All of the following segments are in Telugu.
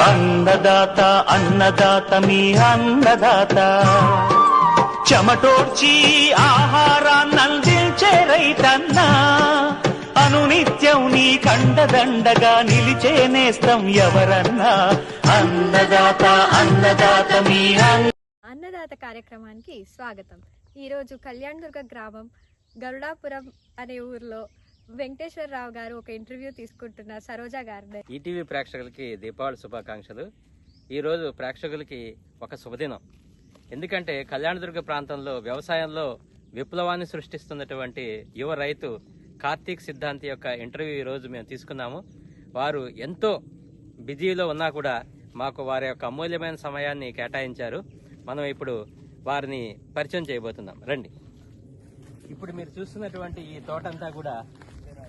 అన్నదాత అన్నదాత మీ అన్నదాత చెమటోడ్చి ఆహారాన్నందించే రైతన్నా అనునిత్యం నీ కండదండగా నిలిచే నేస్తం ఎవరన్నా అన్నదాత అన్నదాత మీ అన్నదాత కార్యక్రమానికి స్వాగతం. ఈరోజు కళ్యాణ్ దుర్గ గ్రామం గరుడాపురం అనే ఊర్లో వెంకటేశ్వరరావు గారు ఒక ఇంటర్వ్యూ తీసుకుంటున్నారు సరోజా గారు. ఈటీవీ ప్రేక్షకులకి దీపావళి శుభాకాంక్షలు. ఈరోజు ప్రేక్షకులకి ఒక శుభదినం. ఎందుకంటే కళ్యాణదుర్గ ప్రాంతంలో వ్యవసాయంలో విప్లవాన్ని సృష్టిస్తున్నటువంటి యువ రైతు కార్తీక్ సిద్ధాంతి యొక్క ఇంటర్వ్యూ ఈరోజు మేము తీసుకున్నాము. వారు ఎంతో బిజీలో ఉన్నా కూడా మాకు వారి యొక్క అమూల్యమైన సమయాన్ని కేటాయించారు. మనం ఇప్పుడు వారిని పరిచయం చేయబోతున్నాం. రండి. ఇప్పుడు మీరు చూస్తున్నటువంటి ఈ తోటంతా కూడా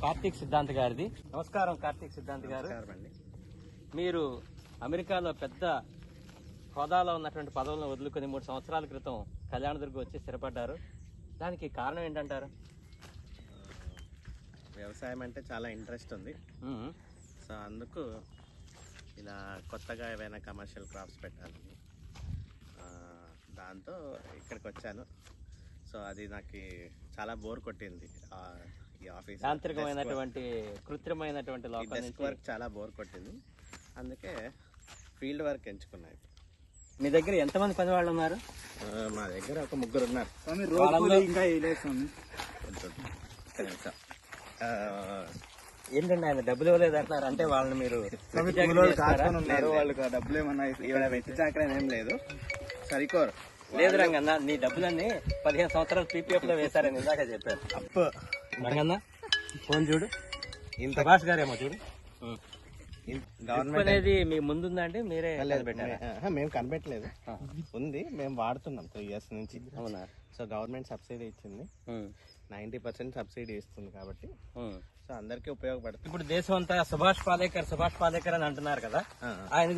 కార్తీక్ సిద్ధాంత్ గారిది. నమస్కారం కార్తీక్ సిద్ధాంత్ గారు. మీరు అమెరికాలో పెద్ద హోదాలో ఉన్నటువంటి పదవులను వదులుకొని 3 సంవత్సరాల క్రితం కళ్యాణదుర్గ వచ్చి స్థిరపడ్డారు. దానికి కారణం ఏంటంటారు? వ్యవసాయం అంటే చాలా ఇంట్రెస్ట్ ఉంది. సో అందుకు ఇలా కొత్తగా ఏవైనా కమర్షియల్ క్రాప్స్ పెట్టాలని దాంతో ఇక్కడికి వచ్చాను. సో అది నాకు చాలా బోర్ కొట్టింది. ఈ ఆఫీస్ యాంత్రికమైనటువంటి కృత్రిమైనటువంటి డెస్క్ వర్క్ చాలా బోర్ కొట్టింది. అందుకే ఫీల్డ్ వర్క్ ఎంచుకున్నాను. మీ దగ్గర ఎంతమంది పని వాళ్ళు ఉన్నారు? మా దగ్గర ఒక 3 ఉన్నారు. ఏంటండి ఆయన డబ్బులు ఇవ్వలేదు అంటున్నారు, అంటే వాళ్ళని మీరు వాళ్ళకి డబ్బులు ఏమన్నా వెచ్చాకడం ఏం లేదు. సరికోరు లేదు రంగన్న, నీ డబ్బులన్నీ 15 సంవత్సరాలు పీపీఎఫ్ లో వేశారని ఇందాక చెప్పారు. అప్పు రంగన్న ఫోన్ చూడు, సుభాష్ గారేమో చూడు. గవర్నమెంట్ అనేది మీ ముందుందండి, మీరే పెట్టారా? మేము కనిపెట్టలేదు, ఉంది. మేము వాడుతున్నాం 3 years నుంచి. అవునా? సో గవర్నమెంట్ సబ్సిడీ ఇచ్చింది, 90% సబ్సిడీ ఇస్తుంది కాబట్టి సో అందరికీ ఉపయోగపడుతుంది. ఇప్పుడు దేశం అంతా సుభాష్ పాలేకర్ అని అంటున్నారు కదా, ఆయన